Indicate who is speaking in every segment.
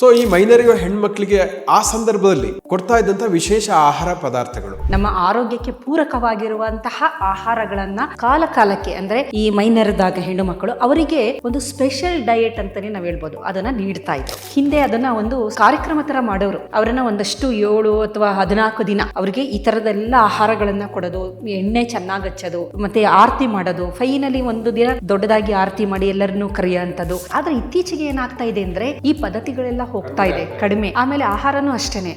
Speaker 1: So ಈ ಮೈನರಿಯೋ ಹೆಣ್ಮಕ್ಳಿಗೆ ಆ ಸಂದರ್ಭದಲ್ಲಿ ಕೊಡ್ತಾ ಇದ್ದಂತ ವಿಶೇಷ ಆಹಾರ ಪದಾರ್ಥಗಳು
Speaker 2: ನಮ್ಮ ಆರೋಗ್ಯಕ್ಕೆ ಪೂರಕವಾಗಿರುವಂತಹ ಆಹಾರಗಳನ್ನ ಕಾಲ ಕಾಲಕ್ಕೆ ಅಂದ್ರೆ ಈ ಮೈನರಿದಾಗ ಹೆಣ್ಣು ಮಕ್ಕಳು ಅವರಿಗೆ ಒಂದು ಸ್ಪೆಷಲ್ ಡಯಟ್ ಅಂತಾನೆ ನಾವ್ ಹೇಳ್ಬೋದು, ಅದನ್ನ ನೀಡ್ತಾ ಇದ್ರು. ಹಿಂದೆ ಅದನ್ನ ಒಂದು ಕಾರ್ಯಕ್ರಮ ತರ ಮಾಡೋರು. ಅವರನ್ನ ಒಂದಷ್ಟು 7 ಅಥವಾ 14 ದಿನ ಅವರಿಗೆ ಈ ತರದೆಲ್ಲ ಆಹಾರಗಳನ್ನ ಕೊಡೋದು, ಎಣ್ಣೆ ಚೆನ್ನಾಗಿ ಹಚ್ಚೋದು, ಮತ್ತೆ ಆರತಿ ಮಾಡೋದು, ಫೈನಲಿ ಒಂದು ದಿನ ದೊಡ್ಡದಾಗಿ ಆರತಿ ಮಾಡಿ ಎಲ್ಲರನ್ನೂ ಕರೆಯುವಂಥದ್ದು. ಆದ್ರೆ ಇತ್ತೀಚೆಗೆ ಏನಾಗ್ತಾ ಇದೆ ಅಂದ್ರೆ ಈ ಪದ್ಧತಿಗಳೆಲ್ಲ ಹೋಗ್ತಾ ಇದೆ ಕಡಿಮೆ. ಆಮೇಲೆ ಆಹಾರನೂ ಅಷ್ಟೇನೆ,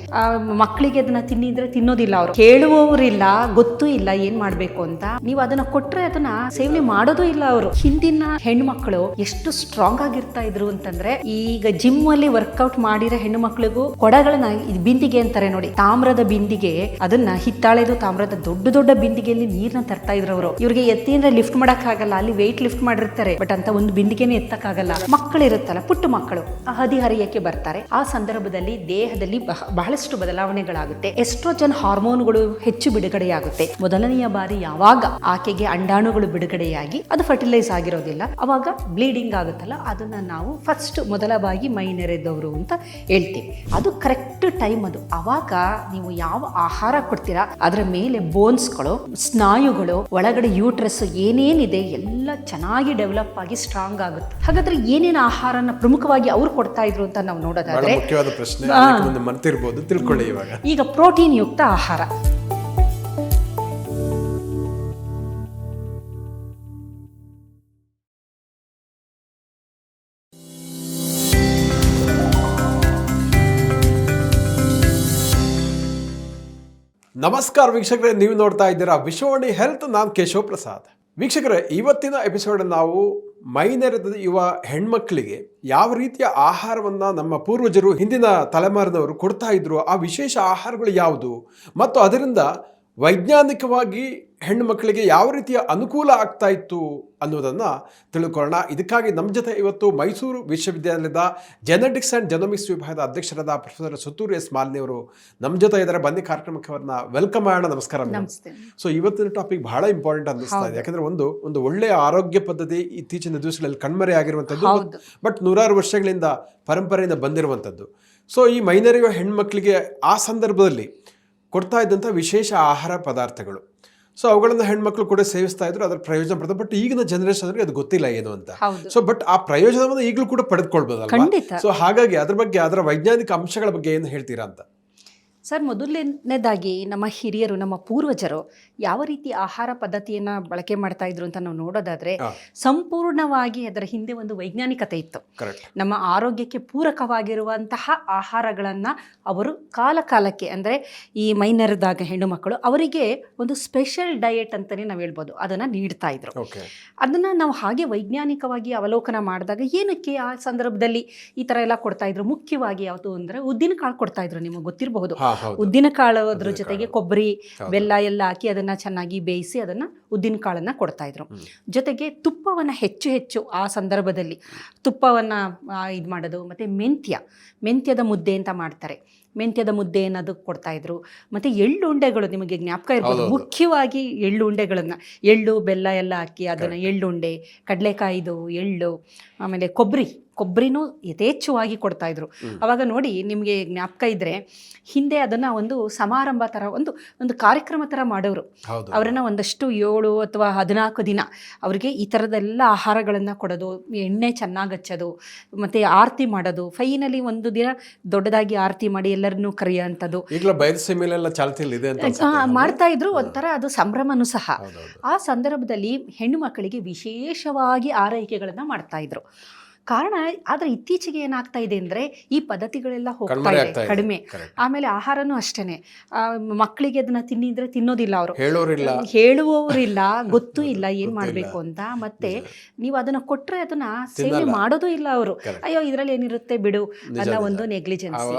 Speaker 2: ಮಕ್ಕಳಿಗೆ ಅದನ್ನ ತಿನ್ನಿದ್ರೆ ತಿನ್ನೋದಿಲ್ಲ, ಅವರು ಕೇಳುವವರಿಲ್ಲ, ಗೊತ್ತೂ ಇಲ್ಲ ಏನ್ ಮಾಡ್ಬೇಕು ಅಂತ. ನೀವು ಅದನ್ನ ಕೊಟ್ರೆ ಅದನ್ನ ಸೇವನೆ ಮಾಡೋದು ಇಲ್ಲ. ಅವರು ಹಿಂದಿನ ಹೆಣ್ಮಕ್ಳು ಎಷ್ಟು ಸ್ಟ್ರಾಂಗ್ ಆಗಿರ್ತಾ ಇದ್ರು ಅಂತಂದ್ರೆ, ಈಗ ಜಿಮ್ ಅಲ್ಲಿ ವರ್ಕೌಟ್ ಮಾಡಿರೋ ಹೆಣ್ಣು ಮಕ್ಳಿಗೂ ಕೊಡಗಳನ್ನ ಬಿಂದಿಗೆ ಅಂತಾರೆ ನೋಡಿ, ತಾಮ್ರದ ಬಿಂದಿಗೆ, ಅದನ್ನ ಹಿತ್ತಾಳೆದು ತಾಮ್ರದ ದೊಡ್ಡ ದೊಡ್ಡ ಬಿಂದಿಗೆಯಲ್ಲಿ ನೀರ್ನ ತರ್ತಾ ಇದ್ರು ಅವರು. ಇವ್ರಿಗೆ ಎತ್ತಿಂದ ಲಿಫ್ಟ್ ಮಾಡಕ್ ಆಗಲ್ಲ, ಅಲ್ಲಿ ವೆಯ್ಟ್ ಲಿಫ್ಟ್ ಮಾಡಿರ್ತಾರೆ, ಬಟ್ ಅಂತ ಒಂದು ಬಿಂದಿಗೆನೆ ಎತ್ತಕ್ಕಾಗಲ್ಲ. ಮಕ್ಕಳು ಇರುತ್ತಲ್ಲ, ಪುಟ್ಟ ಮಕ್ಕಳು ಹದಿಹರಿಯಕ್ಕೆ ಬರ್ತಾರೆ. ಆ ಸಂದರ್ಭದಲ್ಲಿ ದೇಹದಲ್ಲಿ ಬಹಳಷ್ಟು ಬದಲಾವಣೆಗಳಾಗುತ್ತೆ. ಎಸ್ಟ್ರೋಜನ್ ಹಾರ್ಮೋನ್ಗಳು ಹೆಚ್ಚು ಬಿಡುಗಡೆಯಾಗುತ್ತೆ. ಮೊದಲನೆಯ ಬಾರಿ ಯಾವಾಗ ಆಕೆಗೆ ಅಂಡಾಣುಗಳು ಬಿಡುಗಡೆಯಾಗಿ ಅದು ಫರ್ಟಿಲೈಸ್ ಆಗಿರೋದಿಲ್ಲ, ಅವಾಗ ಬ್ಲೀಡಿಂಗ್ ಆಗುತ್ತಲ್ಲ, ಅದನ್ನ ನಾವು ಫಸ್ಟ್ ಮೊದಲವಾಗಿ ಮೈನೆರೆದವರು ಅಂತ ಹೇಳ್ತೀವಿ. ಅದು ಕರೆಕ್ಟ್ ಟೈಮ್ ಅದು. ಅವಾಗ ನೀವು ಯಾವ ಆಹಾರ ಕೊಡ್ತೀರಾ ಅದರ ಮೇಲೆ ಬೋನ್ಸ್ಗಳು, ಸ್ನಾಯುಗಳು, ಒಳಗಡೆ ಯೂಟ್ರಸ್ ಏನೇನಿದೆ ಎಲ್ಲ ಚೆನ್ನಾಗಿ ಡೆವಲಪ್ ಆಗಿ ಸ್ಟ್ರಾಂಗ್ ಆಗುತ್ತೆ. ಹಾಗಾದ್ರೆ ಏನೇನು ಆಹಾರನ ಪ್ರಮುಖವಾಗಿ ಅವ್ರು ಕೊಡ್ತಾ ಇದ್ರು ಅಂತ ನಾವು ನೋಡೋದಾದ್ರೆ,
Speaker 1: ಮುಖ್ಯವಾದ ಪ್ರಶ್ನೆ ಮರ್ತಿರ್ಬೋದು, ತಿಳ್ಕೊಳ್ಳಿ ಇವಾಗ.
Speaker 2: ಈಗ ಪ್ರೋಟೀನ್ ಯುಕ್ತ ಆಹಾರ.
Speaker 1: ನಮಸ್ಕಾರ ವೀಕ್ಷಕರೇ, ನೀವು ನೋಡ್ತಾ ಇದ್ದೀರಾ ವಿಶ್ವವಾಣಿ ಹೆಲ್ತ್. ನಾನು ಕೇಶವ್ ಪ್ರಸಾದ್. ವೀಕ್ಷಕರೇ, ಇವತ್ತಿನ ಎಪಿಸೋಡ್ ನಾವು ಮೈನೆರೆದ ಯುವ ಹೆಣ್ಮಕ್ಳಿಗೆ ಯಾವ ರೀತಿಯ ಆಹಾರವನ್ನ ನಮ್ಮ ಪೂರ್ವಜರು, ಹಿಂದಿನ ತಲೆಮಾರಿನವರು ಕೊಡ್ತಾ ಇದ್ರು, ಆ ವಿಶೇಷ ಆಹಾರಗಳು ಯಾವುದು ಮತ್ತು ಅದರಿಂದ ವೈಜ್ಞಾನಿಕವಾಗಿ ಹೆಣ್ಣು ಮಕ್ಕಳಿಗೆ ಯಾವ ರೀತಿಯ ಅನುಕೂಲ ಆಗ್ತಾ ಇತ್ತು ಅನ್ನೋದನ್ನು ತಿಳ್ಕೊಳ್ಳೋಣ. ಇದಕ್ಕಾಗಿ ನಮ್ಮ ಜೊತೆ ಇವತ್ತು ಮೈಸೂರು ವಿಶ್ವವಿದ್ಯಾಲಯದ ಜೆನೆಟಿಕ್ಸ್ ಆ್ಯಂಡ್ ಜೆನೋಮಿಕ್ಸ್ ವಿಭಾಗದ ಅಧ್ಯಕ್ಷರಾದ ಪ್ರೊಫೆಸರ್ ಸುತ್ತೂರು ಎಸ್ ಮಾಲಿನಿ ಅವರು ನಮ್ಮ ಜೊತೆ ಇದ್ದಾರೆ. ಬನ್ನಿ ಕಾರ್ಯಕ್ರಮಕ್ಕೆ ಅವ್ರನ್ನ ವೆಲ್ಕಮ್ ಮಾಡೋಣ. ನಮಸ್ಕಾರ. ಸೊ ಇವತ್ತಿನ ಟಾಪಿಕ್ ಬಹಳ ಇಂಪಾರ್ಟೆಂಟ್ ಅನ್ನಿಸ್ತಾ ಇದೆ, ಯಾಕಂದ್ರೆ ಒಂದು ಒಳ್ಳೆಯ ಆರೋಗ್ಯ ಪದ್ಧತಿ ಇತ್ತೀಚಿನ ದಿವಸಗಳಲ್ಲಿ ಕಣ್ಮರೆ ಆಗಿರುವಂಥದ್ದು, ಬಟ್ ನೂರಾರು ವರ್ಷಗಳಿಂದ ಪರಂಪರೆಯಿಂದ ಬಂದಿರುವಂಥದ್ದು. ಸೊ ಈ ಮೈನರಿಯೋ ಹೆಣ್ಮಕ್ಳಿಗೆ ಆ ಸಂದರ್ಭದಲ್ಲಿ ಕೊಡ್ತಾ ಇದ್ದಂಥ ವಿಶೇಷ ಆಹಾರ ಪದಾರ್ಥಗಳು, ಸೊ ಅವುಗಳನ್ನು ಹೆಣ್ಮಕ್ಳು ಕೂಡ ಸೇವಿಸ್ತಾ ಇದ್ರು, ಅದರ ಪ್ರಯೋಜನ ಪಡೆದ. ಬಟ್ ಈಗಿನ ಜನರೇಷನ್ ಅವ್ರಿಗೆ ಅದು ಗೊತ್ತಿಲ್ಲ ಏನು ಅಂತ. ಸೊ ಬಟ್ ಆ ಪ್ರಯೋಜನವನ್ನು ಈಗಲೂ ಕೂಡ ಪಡೆದುಕೊಳ್ಬೋದಲ್ವಾ? ಸೊ ಹಾಗಾಗಿ ಅದ್ರ ಬಗ್ಗೆ, ಅದರ ವೈಜ್ಞಾನಿಕ ಅಂಶಗಳ ಬಗ್ಗೆ ಏನು ಹೇಳ್ತೀರಾ ಅಂತ.
Speaker 2: ಸರ್, ಮೊದಲನೇದಾಗಿ ನಮ್ಮ ಹಿರಿಯರು, ನಮ್ಮ ಪೂರ್ವಜರು ಯಾವ ರೀತಿ ಆಹಾರ ಪದ್ಧತಿಯನ್ನು ಬಳಕೆ ಮಾಡ್ತಾ ಇದ್ರು ಅಂತ ನಾವು ನೋಡೋದಾದ್ರೆ, ಸಂಪೂರ್ಣವಾಗಿ ಅದರ ಹಿಂದೆ ಒಂದು ವೈಜ್ಞಾನಿಕತೆ ಇತ್ತು. ನಮ್ಮ ಆರೋಗ್ಯಕ್ಕೆ ಪೂರಕವಾಗಿರುವಂತಹ ಆಹಾರಗಳನ್ನು ಅವರು ಕಾಲ ಕಾಲಕ್ಕೆ, ಅಂದರೆ ಈ ಮೈನರಿದಾಗ ಹೆಣ್ಣು ಮಕ್ಕಳು ಅವರಿಗೆ ಒಂದು ಸ್ಪೆಷಲ್ ಡಯಟ್ ಅಂತಲೇ ನಾವು ಹೇಳ್ಬೋದು, ಅದನ್ನು ನೀಡ್ತಾ ಇದ್ರು. ಅದನ್ನು ನಾವು ಹಾಗೆ ವೈಜ್ಞಾನಿಕವಾಗಿ ಅವಲೋಕನ ಮಾಡಿದಾಗ ಏನಕ್ಕೆ ಆ ಸಂದರ್ಭದಲ್ಲಿ ಈ ಥರ ಎಲ್ಲ ಕೊಡ್ತಾ ಇದ್ರು, ಮುಖ್ಯವಾಗಿ ಯಾವುದು ಅಂದರೆ ಉದ್ದಿನ ಕಾಳು ಕೊಡ್ತಾ ಇದ್ರು. ನಿಮಗೆ ಗೊತ್ತಿರಬಹುದು, ಉದ್ದಿನ ಕಾಳು ಅದ್ರ ಜೊತೆಗೆ ಕೊಬ್ಬರಿ, ಬೆಲ್ಲ ಎಲ್ಲ ಹಾಕಿ ಅದನ್ನ ಚೆನ್ನಾಗಿ ಬೇಯಿಸಿ ಅದನ್ನ ಉದ್ದಿನ ಕಾಳನ್ನ ಕೊಡ್ತಾ ಇದ್ರು. ಜೊತೆಗೆ ತುಪ್ಪವನ್ನ ಹೆಚ್ಚು ಆ ಸಂದರ್ಭದಲ್ಲಿ ತುಪ್ಪವನ್ನ ಇದು ಮಾಡೋದು, ಮತ್ತೆ ಮೆಂತ್ಯದ ಮುದ್ದೆ ಅಂತ ಮಾಡ್ತಾರೆ, ಮೆಂತ್ಯದ ಮುದ್ದೆ ಅನ್ನೋದು ಕೊಡ್ತಾ ಇದ್ರು. ಮತ್ತು ಎಳ್ಳುಂಡೆಗಳು, ನಿಮಗೆ ಜ್ಞಾಪಕ ಇರ್ಬೋದು, ಮುಖ್ಯವಾಗಿ ಎಳ್ಳುಂಡೆಗಳನ್ನು, ಎಳ್ಳು ಬೆಲ್ಲ ಎಲ್ಲ ಹಾಕಿ ಅದನ್ನು ಎಳ್ಳುಂಡೆ, ಕಡಲೆಕಾಯಿದು ಎಳ್ಳು, ಆಮೇಲೆ ಕೊಬ್ಬರಿನೂ ಯಥೇಚ್ಛವಾಗಿ ಕೊಡ್ತಾ ಇದ್ರು. ಅವಾಗ ನೋಡಿ, ನಿಮಗೆ ಜ್ಞಾಪಕ ಇದ್ರೆ ಹಿಂದೆ ಅದನ್ನು ಒಂದು ಸಮಾರಂಭ ಥರ, ಒಂದು ಕಾರ್ಯಕ್ರಮ ಥರ ಮಾಡೋರು. ಅವರನ್ನು ಒಂದಷ್ಟು 7 ಅಥವಾ 14 ದಿನ ಅವರಿಗೆ ಈ ಥರದೆಲ್ಲ ಆಹಾರಗಳನ್ನು ಕೊಡೋದು, ಎಣ್ಣೆ ಚೆನ್ನಾಗಿ ಹಚ್ಚೋದು, ಮತ್ತು ಆರತಿ ಮಾಡೋದು, ಫೈನಲಿ ಒಂದು ದಿನ ದೊಡ್ಡದಾಗಿ ಆರತಿ ಮಾಡಿ ಎಲ್ಲರನ್ನೂ ಕರೆಯುವಂಥದ್ದು ಮಾಡ್ತಾ ಇದ್ರು. ಒಂಥರ ಅದು ಸಂಭ್ರಮನೂ ಸಹ. ಆ ಸಂದರ್ಭದಲ್ಲಿ ಹೆಣ್ಣು ಮಕ್ಕಳಿಗೆ ವಿಶೇಷವಾಗಿ ಆರೈಕೆಗಳನ್ನು ಮಾಡ್ತಾ ಇದ್ರು. ಕಾರಣ, ಆದರೆ ಇತ್ತೀಚೆಗೆ ಏನಾಗ್ತಾ ಇದೆ ಅಂದರೆ ಈ ಪದ್ಧತಿಗಳೆಲ್ಲ ಹೋಗ್ತಾ ಇದೆ ಕಡಿಮೆ. ಆಮೇಲೆ ಆಹಾರನೂ ಅಷ್ಟೇನೆ, ಮಕ್ಕಳಿಗೆ ಅದನ್ನ ತಿನ್ನಿದ್ರೆ ತಿನ್ನೋದಿಲ್ಲ, ಅವರು ಹೇಳುವವರಿಲ್ಲ, ಗೊತ್ತೂ ಇಲ್ಲ ಏನ್ ಮಾಡ್ಬೇಕು ಅಂತ. ಮತ್ತೆ ನೀವು ಅದನ್ನ ಕೊಟ್ರೆ ಅದನ್ನ ಸೇವನೆ ಮಾಡೋದು ಇಲ್ಲ. ಅವರು ಅಯ್ಯೋ ಇದ್ರಲ್ಲಿ ಏನಿರುತ್ತೆ ಬಿಡು ಅನ್ನೋ ಒಂದು ನೆಗ್ಲಿಜೆನ್ಸಿ,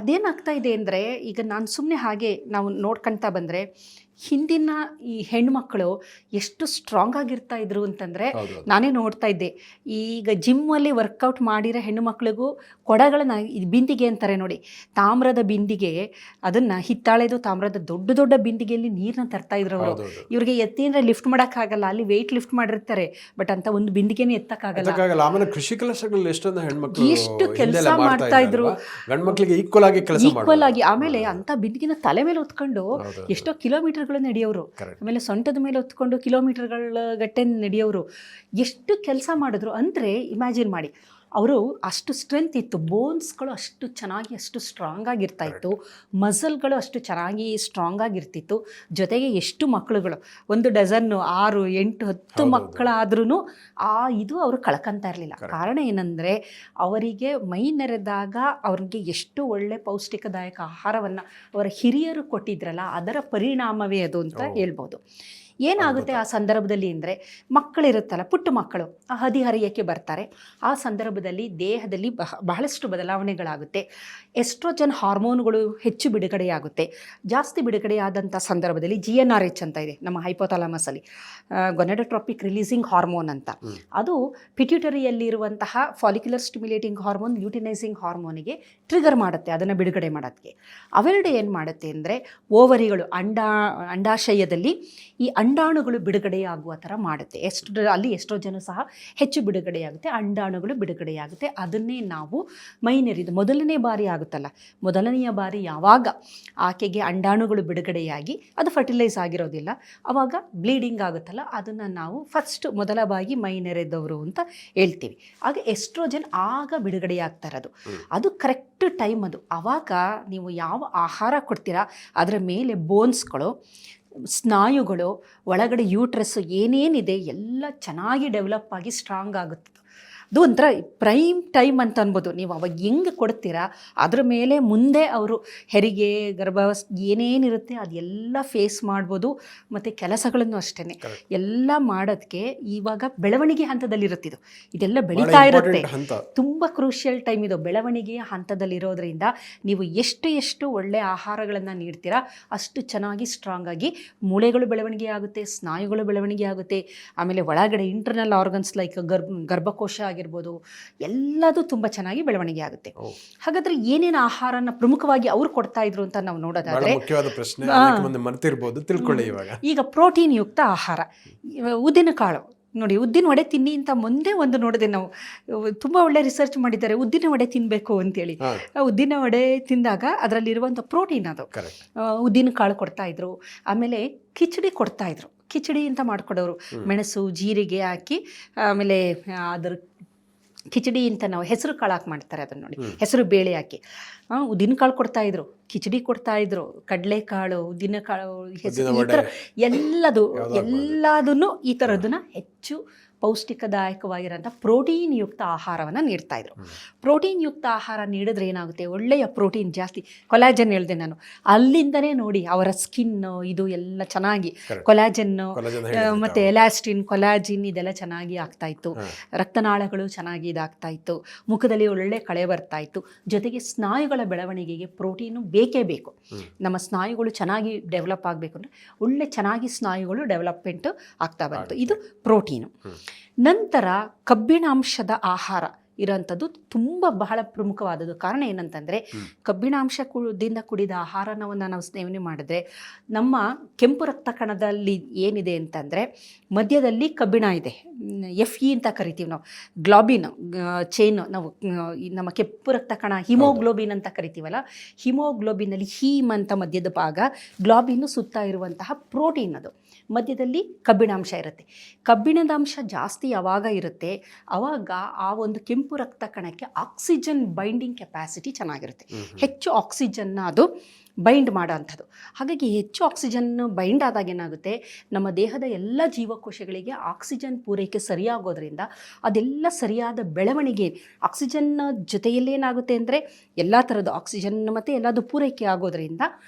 Speaker 2: ಅದೇನಾಗ್ತಾ ಇದೆ ಅಂದ್ರೆ, ಈಗ ನಾನು ಸುಮ್ಮನೆ ಹಾಗೆ ನಾವು ನೋಡ್ಕೊಂತ ಬಂದ್ರೆ, ಹಿಂದಿನ ಈ ಹೆಣ್ಮಕ್ಳು ಎಷ್ಟು ಸ್ಟ್ರಾಂಗ್ ಆಗಿರ್ತಾ ಇದ್ರು ಅಂತಂದರೆ ನಾನೇ ನೋಡ್ತಾ ಇದ್ದೆ. ಈಗ ಜಿಮ್ಮಲ್ಲಿ ವರ್ಕೌಟ್ ಮಾಡಿರೋ ಹೆಣ್ಣು ಮಕ್ಳಿಗೂ ಕೊಡಗಳನ್ನ ಬಿಂದಿಗೆ ಅಂತಾರೆ ನೋಡಿ, ತಾಮ್ರದ ಬಿಂದಿಗೆ, ಅದನ್ನು ಹಿತ್ತಾಳೆದು ತಾಮ್ರದ ದೊಡ್ಡ ದೊಡ್ಡ ಬಿಂದಿಗೆಯಲ್ಲಿ ನೀರನ್ನ ತರ್ತಾ ಇದ್ರು ಅವರು. ಇವ್ರಿಗೆ ಎತ್ತಿಂದ್ರೆ ಲಿಫ್ಟ್ ಮಾಡೋಕ್ಕಾಗಲ್ಲ, ಅಲ್ಲಿ ವೆಯ್ಟ್ ಲಿಫ್ಟ್ ಮಾಡಿರ್ತಾರೆ, ಬಟ್ ಅಂತ ಒಂದು ಬಿಂದಿಗೆನೇ ಎತ್ತಕ್ಕಾಗಲ್ಲ.
Speaker 1: ಆಮೇಲೆ ಕೃಷಿ ಕೆಲಸಗಳಲ್ಲಿ ಎಷ್ಟೊಂದು ಹೆಣ್ಮಕ್ಳು
Speaker 2: ಎಷ್ಟು ಕೆಲಸ ಮಾಡ್ತಾ ಇದ್ರು,
Speaker 1: ಗಂಡ್ಮಕ್ಳಿಗೆ ಈಕ್ವಲ್ ಆಗಿ.
Speaker 2: ಆಮೇಲೆ ಅಂತ ಬಿಂದಿಗೆನ ತಲೆ ಮೇಲೆ ಹೊತ್ಕೊಂಡು ಎಷ್ಟೋ ಕಿಲೋಮೀಟರ್ಗಳು ನಡೆಯೋರು, ಆಮೇಲೆ ಸೊಂಟದ ಮೇಲೆ ಹೊತ್ಕೊಂಡು ಕಿಲೋಮೀಟರ್ಗಳ ಗಟ್ಟೆ ನಡೆಯೋರು. ಎಷ್ಟು ಕೆಲಸ ಮಾಡಿದ್ರು ಅಂದರೆ ಇಮ್ಯಾಜಿನ್ ಮಾಡಿ. ಅವರು ಅಷ್ಟು ಸ್ಟ್ರೆಂತ್ ಇತ್ತು, ಬೋನ್ಸ್ಗಳು ಅಷ್ಟು ಚೆನ್ನಾಗಿ ಅಷ್ಟು ಸ್ಟ್ರಾಂಗ್ ಆಗಿರ್ತಾ ಇತ್ತು, ಮಸಲ್ಗಳು ಅಷ್ಟು ಚೆನ್ನಾಗಿ ಸ್ಟ್ರಾಂಗ್ ಆಗಿರ್ತಿತ್ತು. ಜೊತೆಗೆ ಎಷ್ಟು ಮಕ್ಕಳುಗಳು, 1 ಡಜನ್ನು 6, 8, 10 ಮಕ್ಕಳಾದ್ರೂ ಇದು ಅವರು ಕಳ್ಕೊಂತ ಇರಲಿಲ್ಲ. ಕಾರಣ ಏನಂದರೆ ಅವರಿಗೆ ಮೈ ನೆರೆದಾಗ ಅವ್ರಿಗೆ ಎಷ್ಟು ಒಳ್ಳೆ ಪೌಷ್ಟಿಕದಾಯಕ ಆಹಾರವನ್ನು ಅವರ ಹಿರಿಯರು ಕೊಟ್ಟಿದ್ರಲ್ಲ, ಅದರ ಪರಿಣಾಮವೇ ಅದು ಅಂತ ಹೇಳ್ಬೋದು. ಏನಾಗುತ್ತೆ ಆ ಸಂದರ್ಭದಲ್ಲಿ ಅಂದರೆ, ಮಕ್ಕಳಿರುತ್ತಲ್ಲ, ಪುಟ್ಟ ಮಕ್ಕಳು ಹದಿಹರಿಯಕ್ಕೆ ಬರ್ತಾರೆ. ಆ ಸಂದರ್ಭದಲ್ಲಿ ದೇಹದಲ್ಲಿ ಬಹಳಷ್ಟು ಬದಲಾವಣೆಗಳಾಗುತ್ತೆ. ಎಸ್ಟ್ರೋಜನ್ ಹಾರ್ಮೋನುಗಳು ಹೆಚ್ಚು ಬಿಡುಗಡೆಯಾಗುತ್ತೆ. ಜಾಸ್ತಿ ಬಿಡುಗಡೆಯಾದಂಥ ಸಂದರ್ಭದಲ್ಲಿ GnRH ಅಂತ ಇದೆ ನಮ್ಮ ಹೈಪೋಥಾಲಮಸಲ್ಲಿ, ಗೊನಾಡೋಟ್ರೋಪಿಕ್ ರಿಲೀಸಿಂಗ್ ಹಾರ್ಮೋನ್ ಅಂತ. ಅದು ಪಿಟ್ಯೂಟರಿಯಲ್ಲಿರುವಂತಹ ಫಾಲಿಕ್ಯುಲರ್ ಸ್ಟಿಮ್ಯುಲೇಟಿಂಗ್ ಹಾರ್ಮೋನ್, ಲ್ಯೂಟಿನೈಸಿಂಗ್ ಹಾರ್ಮೋನಿಗೆ ಟ್ರಿಗರ್ ಮಾಡುತ್ತೆ, ಅದನ್ನು ಬಿಡುಗಡೆ ಮಾಡೋದಕ್ಕೆ. ಅವೆರಡು ಏನು ಮಾಡುತ್ತೆ ಅಂದರೆ, ಓವರಿಗಳು ಅಂಡಾಶಯದಲ್ಲಿ ಈ ಅಂಡಾಣುಗಳು ಬಿಡುಗಡೆಯಾಗುವ ಥರ ಮಾಡುತ್ತೆ. ಅಲ್ಲಿ ಎಸ್ಟ್ರೋಜನ್ ಸಹ ಹೆಚ್ಚು ಬಿಡುಗಡೆಯಾಗುತ್ತೆ, ಅಂಡಾಣುಗಳು ಬಿಡುಗಡೆಯಾಗುತ್ತೆ. ಅದನ್ನೇ ನಾವು ಮೈನೆರಿದು ಮೊದಲನೇ ಬಾರಿ ಆಗುತ್ತಲ್ಲ, ಮೊದಲನೆಯ ಬಾರಿ ಯಾವಾಗ ಆಕೆಗೆ ಅಂಡಾಣುಗಳು ಬಿಡುಗಡೆಯಾಗಿ ಅದು ಫರ್ಟಿಲೈಸ್ ಆಗಿರೋದಿಲ್ಲ, ಆವಾಗ ಬ್ಲೀಡಿಂಗ್ ಆಗುತ್ತಲ್ಲ, ಅದನ್ನು ನಾವು ಮೊದಲ ಬಾರಿ ಮೈನೆರೆದವರು ಅಂತ ಹೇಳ್ತೀವಿ. ಆಗ ಎಸ್ಟ್ರೋಜನ್ ಆಗ ಬಿಡುಗಡೆಯಾಗ್ತಾ ಇರೋದು, ಅದು ಕರೆಕ್ಟ್ ಟೈಮ್ ಅದು. ಆವಾಗ ನೀವು ಯಾವ ಆಹಾರ ಕೊಡ್ತೀರಾ ಅದರ ಮೇಲೆ ಬೋನ್ಸ್ಗಳು, ಸ್ನಾಯುಗಳು, ಒಳಗಡೆ ಯೂಟ್ರಸ್ಸು ಏನೇನಿದೆ ಎಲ್ಲ ಚೆನ್ನಾಗಿ ಡೆವಲಪ್ ಆಗಿ ಸ್ಟ್ರಾಂಗ್ ಆಗುತ್ತೆ. ಅದು ಒಂಥರ ಪ್ರೈಮ್ ಟೈಮ್ ಅಂತ ಅನ್ಬೋದು. ನೀವು ಅವಾಗ ಹೆಂಗೆ ಕೊಡ್ತೀರಾ ಅದ್ರ ಮೇಲೆ ಮುಂದೆ ಅವರು ಹೆರಿಗೆ, ಗರ್ಭಾವಸ್ಥೆ ಏನೇನಿರುತ್ತೆ ಅದೆಲ್ಲ ಫೇಸ್ ಮಾಡ್ಬೋದು. ಮತ್ತು ಕೆಲಸಗಳನ್ನು ಅಷ್ಟೇ ಎಲ್ಲ ಮಾಡೋದಕ್ಕೆ ಇವಾಗ ಬೆಳವಣಿಗೆ ಹಂತದಲ್ಲಿರುತ್ತಿದ್ದು, ಇದೆಲ್ಲ ಬೆಳೀತಾ ಇರುತ್ತೆ. ತುಂಬ ಕ್ರೂಷಿಯಲ್ ಟೈಮ್ ಇದು, ಬೆಳವಣಿಗೆಯ ಹಂತದಲ್ಲಿರೋದ್ರಿಂದ ನೀವು ಎಷ್ಟು ಒಳ್ಳೆಯ ಆಹಾರಗಳನ್ನು ನೀಡ್ತೀರಾ ಅಷ್ಟು ಚೆನ್ನಾಗಿ ಸ್ಟ್ರಾಂಗ್ ಆಗಿ ಮೂಳೆಗಳು ಬೆಳವಣಿಗೆ ಆಗುತ್ತೆ, ಸ್ನಾಯುಗಳು ಬೆಳವಣಿಗೆ ಆಗುತ್ತೆ. ಆಮೇಲೆ ಒಳಗಡೆ ಇಂಟರ್ನಲ್ ಆರ್ಗನ್ಸ್ ಲೈಕ್ ಗರ್ಭಕೋಶ ಆಗಿರ್ಬೋದು, ಎಲ್ಲದೂ ತುಂಬ ಚೆನ್ನಾಗಿ ಬೆಳವಣಿಗೆ ಆಗುತ್ತೆ. ಹಾಗಾದ್ರೆ ಏನೇನು ಆಹಾರನ ಪ್ರಮುಖವಾಗಿ ಅವ್ರು ಕೊಡ್ತಾ ಇದ್ರು ಅಂತ ನಾವು ನೋಡೋದಾದ್ರೆ, ಈಗ ಪ್ರೋಟೀನ್ ಯುಕ್ತ ಆಹಾರ, ಉದ್ದಿನ ಕಾಳು ನೋಡಿ, ಉದ್ದಿನ ವಡೆ ತಿನ್ನಿ ಅಂತ ಮುಂದೆ ಒಂದು ನೋಡಿದೆ ನಾವು, ತುಂಬ ಒಳ್ಳೆ ರಿಸರ್ಚ್ ಮಾಡಿದ್ದಾರೆ ಉದ್ದಿನ ವಡೆ ತಿನ್ನಬೇಕು ಅಂತೇಳಿ. ಉದ್ದಿನ ವಡೆ ತಿಂದಾಗ ಅದರಲ್ಲಿರುವಂಥ ಪ್ರೋಟೀನ್ ಅದು. ಉದ್ದಿನ ಕಾಳು ಕೊಡ್ತಾಯಿದ್ರು, ಆಮೇಲೆ ಕಿಚಡಿ ಕೊಡ್ತಾಯಿದ್ರು. ಕಿಚಡಿ ಅಂತ ಮಾಡಿಕೊಡೋರು, ಮೆಣಸು ಜೀರಿಗೆ ಹಾಕಿ, ಆಮೇಲೆ ಅದ್ರ ಕಿಚಡಿ ಅಂತ ನಾವು ಹೆಸರು ಕಾಳು ಹಾಕಿ ಮಾಡ್ತಾರೆ ಅದನ್ನು ನೋಡಿ, ಹೆಸರು ಬೇಳೆ ಹಾಕಿ ಉದ್ದಿನ ಕಾಳು ಕೊಡ್ತಾಯಿದ್ರು, ಕಿಚಡಿ ಕೊಡ್ತಾಯಿದ್ರು, ಕಡಲೆಕಾಳು, ಉದ್ದಿನ ಕಾಳು, ಹೆಸರು, ಈ ಥರ ಎಲ್ಲದನ್ನು ಈ ಥರದನ್ನ ಹೆಚ್ಚು ಪೌಷ್ಟಿಕದಾಯಕವಾಗಿರೋಂಥ ಪ್ರೋಟೀನ್ ಯುಕ್ತ ಆಹಾರವನ್ನು ನೀಡ್ತಾಯಿದ್ರು. ಪ್ರೋಟೀನ್ ಯುಕ್ತ ಆಹಾರ ನೀಡಿದ್ರೆ ಏನಾಗುತ್ತೆ, ಒಳ್ಳೆಯ ಪ್ರೋಟೀನ್ ಜಾಸ್ತಿ, ಕೊಲಾಜನ್ ಹೇಳಿದೆ ನಾನು, ಅಲ್ಲಿಂದನೇ ನೋಡಿ ಅವರ ಸ್ಕಿನ್ನು ಇದು ಎಲ್ಲ ಚೆನ್ನಾಗಿ ಕೊಲಾಜನ್ನು ಮತ್ತು ಎಲಾಸ್ಟಿನ್, ಕೊಲಾಜಿನ್ ಇದೆಲ್ಲ ಚೆನ್ನಾಗಿ ಆಗ್ತಾಯಿತ್ತು. ರಕ್ತನಾಳಗಳು ಚೆನ್ನಾಗಿ ಇದಾಗ್ತಾ ಇತ್ತು, ಮುಖದಲ್ಲಿ ಒಳ್ಳೆ ಕಳೆ ಬರ್ತಾ ಇತ್ತು. ಜೊತೆಗೆ ಸ್ನಾಯುಗಳ ಬೆಳವಣಿಗೆಗೆ ಪ್ರೋಟೀನು ಬೇಕೇ ಬೇಕು. ನಮ್ಮ ಸ್ನಾಯುಗಳು ಚೆನ್ನಾಗಿ ಡೆವಲಪ್ ಆಗಬೇಕು ಅಂದರೆ ಒಳ್ಳೆ ಚೆನ್ನಾಗಿ ಸ್ನಾಯುಗಳು ಡೆವಲಪ್ಮೆಂಟ್ ಆಗ್ತಾ ಬಂತು. ಇದು ಪ್ರೋಟೀನು. ನಂತರ ಕಬ್ಬಿಣಾಂಶದ ಆಹಾರ ಇರೋಂಥದ್ದು ತುಂಬ ಬಹಳ ಪ್ರಮುಖವಾದದ್ದು. ಕಾರಣ ಏನಂತಂದರೆ, ಕಬ್ಬಿಣಾಂಶದಿಂದ ಕುಡಿದ ಆಹಾರವನ್ನು ನಾವು ಸೇವನೆ ಮಾಡಿದ್ರೆ ನಮ್ಮ ಕೆಂಪು ರಕ್ತ ಕಣದಲ್ಲಿ ಏನಿದೆ ಅಂತಂದರೆ, ಮಧ್ಯದಲ್ಲಿ ಕಬ್ಬಿಣ ಇದೆ, FE ಅಂತ ಕರಿತೀವಿ ನಾವು, ಗ್ಲಾಬಿನ್ ಚೈನ್, ನಾವು ನಮ್ಮ ಕೆಂಪು ರಕ್ತ ಕಣ ಹಿಮೋಗ್ಲೋಬಿನ್ ಅಂತ ಕರಿತೀವಲ್ಲ, ಹಿಮೋಗ್ಲೋಬಿನಲ್ಲಿ ಹೀಮ್ ಅಂತ ಮಧ್ಯದ ಭಾಗ, ಗ್ಲಾಬಿನ್ ಸುತ್ತ ಇರುವಂತಹ ಪ್ರೋಟೀನ್, ಅದು ಮಧ್ಯದಲ್ಲಿ ಕಬ್ಬಿಣಾಂಶ ಇರುತ್ತೆ. ಕಬ್ಬಿಣದ ಅಂಶ ಜಾಸ್ತಿ ಯಾವಾಗ ಇರುತ್ತೆ ಆವಾಗ ಆ ಒಂದು ಕೆಂಪು ರಕ್ತ ಕಣಕ್ಕೆ ಆಕ್ಸಿಜನ್ ಬೈಂಡಿಂಗ್ ಕೆಪಾಸಿಟಿ ಚೆನ್ನಾಗಿರುತ್ತೆ, ಹೆಚ್ಚು ಆಕ್ಸಿಜನ್ನ ಅದು ಬೈಂಡ್ ಮಾಡೋ ಅಂಥದ್ದು. ಹಾಗಾಗಿ ಹೆಚ್ಚು ಆಕ್ಸಿಜನ್ ಬೈಂಡ್ ಆದಾಗ ಏನಾಗುತ್ತೆ, ನಮ್ಮ ದೇಹದ ಎಲ್ಲ ಜೀವಕೋಶಗಳಿಗೆ ಆಕ್ಸಿಜನ್ ಪೂರೈಕೆ ಸರಿಯಾಗೋದ್ರಿಂದ ಅದೆಲ್ಲ ಸರಿಯಾದ ಬೆಳವಣಿಗೆ, ಆಕ್ಸಿಜನ್ ಜೊತೆಯಲ್ಲೇನಾಗುತ್ತೆ ಅಂದರೆ ಎಲ್ಲ ಥರದ ಆಕ್ಸಿಜನ್ ಮತ್ತು ಎಲ್ಲದು ಪೂರೈಕೆ ಆಗೋದ್ರಿಂದ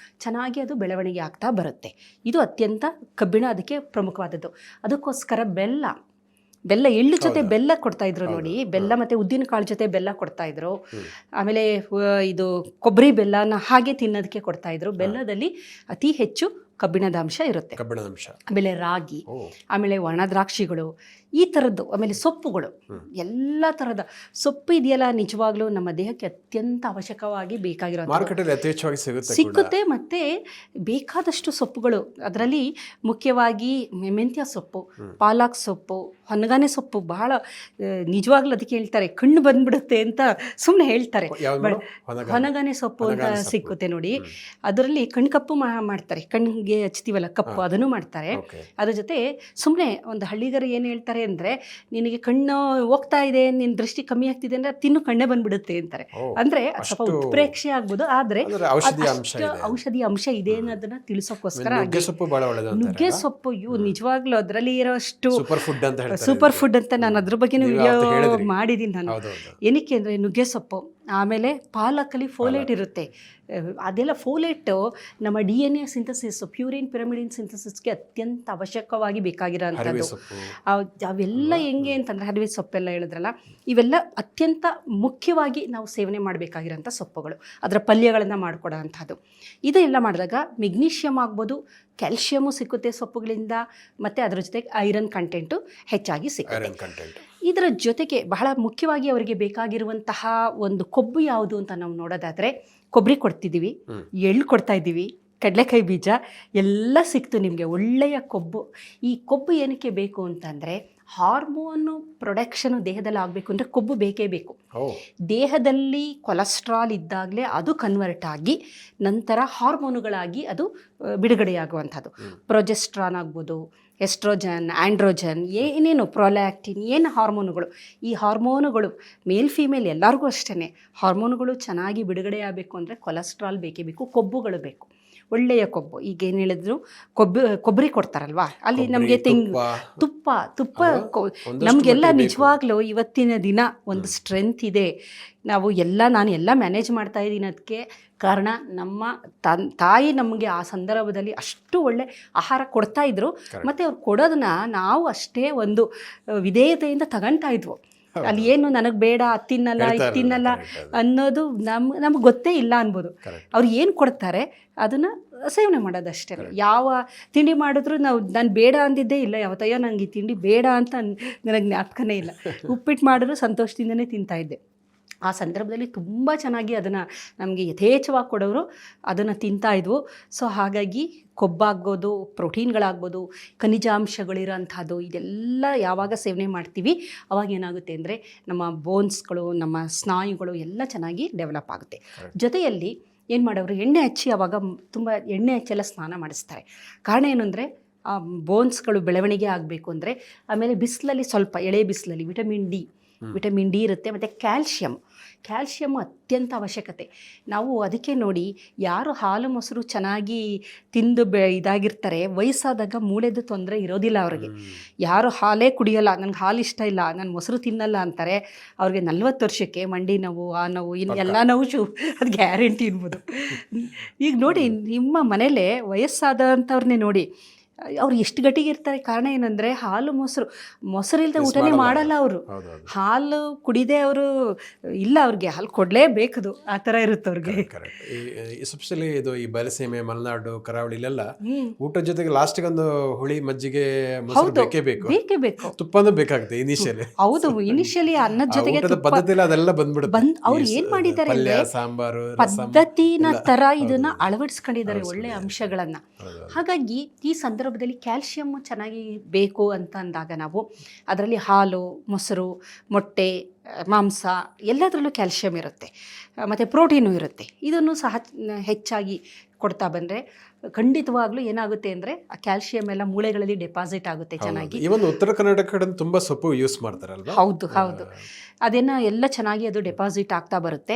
Speaker 2: ಚೆನ್ನಾಗಿ ಅದು ಬೆಳವಣಿಗೆ ಆಗ್ತಾ ಬರುತ್ತೆ. ಇದು ಅತ್ಯಂತ ಕಬ್ಬಿಣ ಅದಕ್ಕೆ ಪ್ರಮುಖವಾದದ್ದು. ಅದಕ್ಕೋಸ್ಕರ ಬೆಲ್ಲ ಎಳ್ಳು ಜೊತೆ ಬೆಲ್ಲ ಕೊಡ್ತಾಯಿದ್ರು ನೋಡಿ, ಬೆಲ್ಲ ಮತ್ತು ಉದ್ದಿನ ಕಾಳು ಜೊತೆ ಬೆಲ್ಲ ಕೊಡ್ತಾಯಿದ್ರು. ಆಮೇಲೆ ಇದು ಕೊಬ್ಬರಿ ಬೆಲ್ಲನ ಹಾಗೆ ತಿನ್ನೋದಕ್ಕೆ ಕೊಡ್ತಾಯಿದ್ರು. ಬೆಲ್ಲದಲ್ಲಿ ಅತಿ ಹೆಚ್ಚು ಕಬ್ಬಿಣದ ಅಂಶ ಇರುತ್ತೆ.
Speaker 1: ಕಬ್ಬಿಣದ ಅಂಶ.
Speaker 2: ಆಮೇಲೆ ರಾಗಿ, ಆಮೇಲೆ ಒಣ ದ್ರಾಕ್ಷಿಗಳು, ಈ ಥರದ್ದು, ಆಮೇಲೆ ಸೊಪ್ಪುಗಳು, ಎಲ್ಲ ಥರದ ಸೊಪ್ಪು ಇದೆಯಲ್ಲ, ನಿಜವಾಗ್ಲೂ ನಮ್ಮ ದೇಹಕ್ಕೆ ಅತ್ಯಂತ ಅವಶ್ಯಕವಾಗಿ ಬೇಕಾಗಿರೋ
Speaker 1: ಮಾರುಕಟ್ಟೆಯಲ್ಲಿ ಯಥೇಚ್ಛವಾಗಿ
Speaker 2: ಸಿಕ್ಕುತ್ತೆ. ಮತ್ತು ಬೇಕಾದಷ್ಟು ಸೊಪ್ಪುಗಳು, ಅದರಲ್ಲಿ ಮುಖ್ಯವಾಗಿ ಮೆಂತ್ಯ ಸೊಪ್ಪು, ಪಾಲಕ್ ಸೊಪ್ಪು, ಹೊನಗಾನೆ ಸೊಪ್ಪು ಬಹಳ ನಿಜವಾಗ್ಲೂ ಅದಕ್ಕೆ ಹೇಳ್ತಾರೆ ಕಣ್ಣು ಬಂದ್ಬಿಡುತ್ತೆ ಅಂತ ಸುಮ್ಮನೆ ಹೇಳ್ತಾರೆ. ಹೊನಗಾನೆ ಸೊಪ್ಪು ಅಂತ ಸಿಕ್ಕುತ್ತೆ ನೋಡಿ, ಅದರಲ್ಲಿ ಕಪ್ಪು ಮಾಡ್ತಾರೆ, ಕಣ್ಣಿಗೆ ಹಚ್ತೀವಲ್ಲ ಕಪ್ಪು, ಅದನ್ನು ಮಾಡ್ತಾರೆ. ಅದ್ರ ಜೊತೆ ಸುಮ್ಮನೆ ಒಂದು ಹಳ್ಳಿಗರು ಏನು ಹೇಳ್ತಾರೆ ಅಂದರೆ, ನಿನಗೆ ಕಣ್ಣು ಹೋಗ್ತಾ ಇದೆ, ನಿನ್ನ ದೃಷ್ಟಿ ಕಮ್ಮಿ ಆಗ್ತಿದೆ ಅಂದರೆ ತಿನ್ನು ಕಣ್ಣೇ ಬಂದ್ಬಿಡುತ್ತೆ ಅಂತಾರೆ. ಅಂದರೆ ಸ್ವಲ್ಪ ಉತ್ಪ್ರೇಕ್ಷೆ ಆಗ್ಬೋದು, ಆದರೆ ಔಷಧಿ ಅಂಶ ಇದೆ ಅನ್ನೋದನ್ನ ತಿಳಿಸೋಕ್ಕೋಸ್ಕರ ನುಗ್ಗೆ ಸೊಪ್ಪು ಇವು ನಿಜವಾಗ್ಲೂ ಅದರಲ್ಲಿ ಇರೋಷ್ಟು ಸೂಪರ್ ಫುಡ್ ಅಂತ ನಾನು ಅದ್ರ ಬಗ್ಗೆನೂ ವಿಡಿಯೋ ಮಾಡಿದ್ದೀನಿ ನಾನು. ಏನಕ್ಕೆ ಅಂದರೆ ನುಗ್ಗೆ ಸೊಪ್ಪು, ಆಮೇಲೆ ಪಾಲಕಲ್ಲಿ ಫೋಲೇಟ್ ಇರುತ್ತೆ. ಅದೆಲ್ಲ ಫೋಲೇಟು ನಮ್ಮ DNA ಸಿಂಥಸಿಸ್, ಪ್ಯೂರಿನ್ ಪಿರಮಿಡಿನ್ ಸಿಂಥಸಿಸ್ಗೆ ಅತ್ಯಂತ ಅವಶ್ಯಕವಾಗಿ ಬೇಕಾಗಿರೋಂಥದ್ದು. ಅವೆಲ್ಲ ಹೆಂಗೆ ಅಂತಂದರೆ, ಹರಿವೆ ಸೊಪ್ಪೆಲ್ಲ ಹೇಳಿದ್ರಲ್ಲ, ಇವೆಲ್ಲ ಅತ್ಯಂತ ಮುಖ್ಯವಾಗಿ ನಾವು ಸೇವನೆ ಮಾಡಬೇಕಾಗಿರೋಂಥ ಸೊಪ್ಪುಗಳು, ಅದರ ಪಲ್ಯಗಳನ್ನು ಮಾಡಿಕೊಡೋ ಅಂಥದ್ದು. ಇದೆಲ್ಲ ಮಾಡಿದಾಗ ಮೆಗ್ನೀಷಿಯಮ್ ಆಗ್ಬೋದು, ಕ್ಯಾಲ್ಶಿಯಮು ಸಿಕ್ಕುತ್ತೆ ಸೊಪ್ಪುಗಳಿಂದ, ಮತ್ತು ಅದರ ಜೊತೆಗೆ ಐರನ್ ಕಂಟೆಂಟು ಹೆಚ್ಚಾಗಿ ಸಿಗುತ್ತೆ. ಇದರ ಜೊತೆಗೆ ಬಹಳ ಮುಖ್ಯವಾಗಿ ಅವರಿಗೆ ಬೇಕಾಗಿರುವಂತಹ ಒಂದು ಕೊಬ್ಬು ಯಾವುದು ಅಂತ ನಾವು ನೋಡೋದಾದರೆ, ಕೊಬ್ಬರಿ ಕೊಡ್ತಿದ್ದೀವಿ, ಎಳ್ಳು ಕೊಡ್ತಾ ಇದ್ದೀವಿ, ಕಡಲೆಕಾಯಿ ಬೀಜ ಎಲ್ಲ ಸಿಕ್ತು ನಿಮಗೆ, ಒಳ್ಳೆಯ ಕೊಬ್ಬು. ಈ ಕೊಬ್ಬು ಏನಕ್ಕೆ ಬೇಕು ಅಂತಂದರೆ, ಹಾರ್ಮೋನು ಪ್ರೊಡಕ್ಷನು ದೇಹದಲ್ಲಿ ಆಗಬೇಕು ಅಂದರೆ ಕೊಬ್ಬು ಬೇಕೇ ಬೇಕು. ದೇಹದಲ್ಲಿ ಕೊಲೆಸ್ಟ್ರಾಲ್ ಇದ್ದಾಗಲೇ ಅದು ಕನ್ವರ್ಟ್ ಆಗಿ ನಂತರ ಹಾರ್ಮೋನುಗಳಾಗಿ ಅದು ಬಿಡುಗಡೆಯಾಗುವಂಥದ್ದು. ಪ್ರೊಜೆಸ್ಟ್ರಾನ್ ಆಗ್ಬೋದು, ಎಸ್ಟ್ರೋಜನ್, ಆ್ಯಂಡ್ರೋಜನ್, ಏನೇನು ಪ್ರೊಲ್ಯಾಕ್ಟಿನ್, ಏನು ಹಾರ್ಮೋನುಗಳು, ಈ ಹಾರ್ಮೋನುಗಳು ಮೇಲ್ ಫೀಮೇಲ್ ಎಲ್ಲರಿಗೂ ಅಷ್ಟೇ ಹಾರ್ಮೋನುಗಳು ಚೆನ್ನಾಗಿ ಬಿಡುಗಡೆ ಆಗಬೇಕು ಅಂದರೆ ಕೊಲೆಸ್ಟ್ರಾಲ್ ಬೇಕೇ ಬೇಕು, ಕೊಬ್ಬುಗಳು ಬೇಕು, ಒಳ್ಳೆಯ ಕೊಬ್ಬು. ಈಗ ಏನು ಹೇಳಿದ್ರು, ಕೊಬ್ಬರಿ ಕೊಡ್ತಾರಲ್ವಾ, ಅಲ್ಲಿ ನಮಗೆ ತುಪ್ಪ ನಮಗೆಲ್ಲ ನಿಜವಾಗ್ಲೂ ಇವತ್ತಿನ ದಿನ ಒಂದು ಸ್ಟ್ರೆಂತ್ ಇದೆ. ನಾನು ಎಲ್ಲ ಮ್ಯಾನೇಜ್ ಮಾಡ್ತಾ ಇದ್ದೀನಿ. ಅದಕ್ಕೆ ಕಾರಣ ನಮ್ಮ ತಾಯಿ ನಮಗೆ ಆ ಸಂದರ್ಭದಲ್ಲಿ ಅಷ್ಟು ಒಳ್ಳೆ ಆಹಾರ ಕೊಡ್ತಾ ಇದ್ರು, ಮತ್ತು ಅವ್ರು ಕೊಡೋದನ್ನ ನಾವು ಅಷ್ಟೇ ಒಂದು ವಿಧೇಯತೆಯಿಂದ ತಗೊಳ್ತಾ ಇದ್ವು. ಅಲ್ಲಿ ಏನು ನನಗೆ ಬೇಡ, ತಿನ್ನಲ್ಲ, ಇದು ತಿನ್ನಲ್ಲ ಅನ್ನೋದು ನಮ್ಗೆ ಗೊತ್ತೇ ಇಲ್ಲ ಅನ್ಬೋದು. ಅವ್ರು ಏನು ಕೊಡ್ತಾರೆ ಅದನ್ನು ಸೇವನೆ ಮಾಡೋದಷ್ಟೇ. ಯಾವ ತಿಂಡಿ ಮಾಡಿದ್ರು ನಾನು ಬೇಡ ಅಂದಿದ್ದೇ ಇಲ್ಲ ಯಾವತ್ತಯ್ಯ, ನನಗೆ ಈ ತಿಂಡಿ ಬೇಡ ಅಂತ ನನಗೆ ಜ್ಞಾಪಕನೇ ಇಲ್ಲ. ಉಪ್ಪಿಟ್ಟು ಮಾಡಿದ್ರು ಸಂತೋಷದಿಂದನೇ ತಿಂತಾಯಿದ್ದೆ. ಆ ಸಂದರ್ಭದಲ್ಲಿ ತುಂಬ ಚೆನ್ನಾಗಿ ಅದನ್ನು ನಮಗೆ ಯಥೇಚ್ಛವಾಗಿ ಕೊಡೋರು ಅದನ್ನು ತಿಂತಾಯಿದ್ವು. ಸೊ ಹಾಗಾಗಿ ಕೊಬ್ಬಾಗ್ಬೋದು, ಪ್ರೋಟೀನ್ಗಳಾಗ್ಬೋದು, ಖನಿಜಾಂಶಗಳಿರೋಂಥದ್ದು, ಇದೆಲ್ಲ ಯಾವಾಗ ಸೇವನೆ ಮಾಡ್ತೀವಿ ಅವಾಗ ಏನಾಗುತ್ತೆ ಅಂದರೆ ನಮ್ಮ ಬೋನ್ಸ್ಗಳು, ನಮ್ಮ ಸ್ನಾಯುಗಳು ಎಲ್ಲ ಚೆನ್ನಾಗಿ ಡೆವಲಪ್ ಆಗುತ್ತೆ. ಜೊತೆಯಲ್ಲಿ ಏನು ಮಾಡೋರು, ಎಣ್ಣೆ ಹಚ್ಚಿ ಅವಾಗ ತುಂಬ ಎಣ್ಣೆ ಹಚ್ಚೆಲ್ಲ ಸ್ನಾನ ಮಾಡಿಸ್ತಾರೆ. ಕಾರಣ ಏನು ಅಂದರೆ, ಆ ಬೋನ್ಸ್ಗಳು ಬೆಳವಣಿಗೆ ಆಗಬೇಕು ಅಂದರೆ. ಆಮೇಲೆ ಬಿಸಿಲಲ್ಲಿ, ಸ್ವಲ್ಪ ಎಳೆ ಬಿಸಿಲಲ್ಲಿ ವಿಟಮಿನ್ ಡಿ ಇರುತ್ತೆ, ಮತ್ತು ಕ್ಯಾಲ್ಶಿಯಮ್ ಅತ್ಯಂತ ಅವಶ್ಯಕತೆ. ನಾವು ಅದಕ್ಕೆ ನೋಡಿ, ಯಾರು ಹಾಲು ಮೊಸರು ಚೆನ್ನಾಗಿ ತಿಂದು ಇದಾಗಿರ್ತಾರೆ, ವಯಸ್ಸಾದಾಗ ಮೂಳೆದು ತೊಂದರೆ ಇರೋದಿಲ್ಲ ಅವ್ರಿಗೆ. ಯಾರು ಹಾಲೇ ಕುಡಿಯೋಲ್ಲ, ನನಗೆ ಹಾಲು ಇಷ್ಟ ಇಲ್ಲ, ನಾನು ಮೊಸರು ತಿನ್ನಲ್ಲ ಅಂತಾರೆ, ಅವ್ರಿಗೆ 40 ವರ್ಷಕ್ಕೆ ಮಂಡಿ ನೋವು, ಆ ನೋವು, ಇನ್ನು ಎಲ್ಲ ನೋವು ಅದು ಗ್ಯಾರಂಟಿ ಇರ್ಬೋದು. ಈಗ ನೋಡಿ, ನಿಮ್ಮ ಮನೇಲೇ ವಯಸ್ಸಾದಂಥವ್ರನ್ನೇ ನೋಡಿ, ಅವ್ರು ಎಷ್ಟು ಗಟ್ಟಿಗಿರ್ತಾರೆ. ಕಾರಣ ಏನಂದರೆ, ಹಾಲು ಮೊಸರಿಲ್ಲದೆ ಊಟನೇ ಮಾಡಲ್ಲ ಅವರು. ಹಾಲು ಕುಡಿದೇ ಅವರು ಇಲ್ಲ, ಅವ್ರಿಗೆ ಹಾಲು ಕೊಡಲೇಬೇಕದು, ಆ ಥರ ಇರುತ್ತೆ ಅವ್ರಿಗೆ.
Speaker 1: ಎಸ್ಪೆಷಲಿ ಇದು ಈ ಬಯಲುಸೀಮೆ, ಮಲೆನಾಡು, ಕರಾವಳಿ ಇಲ್ಲೆಲ್ಲ ಊಟದ ಜೊತೆಗೆ ಲಾಸ್ಟಿಗೆ ಒಂದು ಹುಳಿ, ಮಜ್ಜಿಗೆ, ಬೇಕೇ ಬೇಕು, ತುಪ್ಪನೂ ಬೇಕಾಗುತ್ತೆ ಇನಿಷಿಯಲಿ.
Speaker 2: ಹೌದು, ಇನಿಷಿಯಲಿ ಅನ್ನದ ಜೊತೆಗೆ
Speaker 1: ಪದ್ಧತಿ ಅದೆಲ್ಲ ಬಂದ್ಬಿಡುತ್ತೆ.
Speaker 2: ಅವ್ರು ಏನು ಮಾಡಿದ್ದಾರೆ ಅಂದರೆ,
Speaker 1: ಸಾಂಬಾರು
Speaker 2: ಪದ್ಧತಿನ ಥರ ಇದನ್ನ ಅಳವಡಿಸ್ಕೊಂಡಿದ್ದಾರೆ, ಒಳ್ಳೆ ಅಂಶಗಳನ್ನ. ಹಾಗಾಗಿ ಈ ಸಂದರ್ಭದಲ್ಲಿ ಕ್ಯಾಲ್ಶಿಯಮ್ ಚೆನ್ನಾಗಿ ಬೇಕು ಅಂತ ಅಂದಾಗ ನಾವು ಅದರಲ್ಲಿ ಹಾಲು, ಮೊಸರು, ಮೊಟ್ಟೆ, ಮಾಂಸ ಎಲ್ಲದರಲ್ಲೂ ಕ್ಯಾಲ್ಶಿಯಂ ಇರುತ್ತೆ, ಮತ್ತು ಪ್ರೋಟೀನು ಇರುತ್ತೆ. ಇದನ್ನು ಸಹ ಹೆಚ್ಚಾಗಿ ಕೊಡ್ತಾ ಬಂದರೆ ಖಂಡಿತವಾಗ್ಲೂ ಏನಾಗುತ್ತೆ ಅಂದರೆ, ಆ ಕ್ಯಾಲ್ಶಿಯಂ ಎಲ್ಲ ಮೂಳೆಗಳಲ್ಲಿ ಡೆಪಾಸಿಟ್ ಆಗುತ್ತೆ ಚೆನ್ನಾಗಿ.
Speaker 1: ಇವನ್ ಉತ್ತರ ಕರ್ನಾಟಕ ಕಡೆ ತುಂಬಾ ಸೊಪ್ಪು ಯೂಸ್ ಮಾಡ್ತಾರಲ್ವಾ?
Speaker 2: ಹೌದು, ಅದನ್ನು ಎಲ್ಲ ಚೆನ್ನಾಗಿ ಅದು ಡೆಪಾಸಿಟ್ ಆಗ್ತಾ ಬರುತ್ತೆ.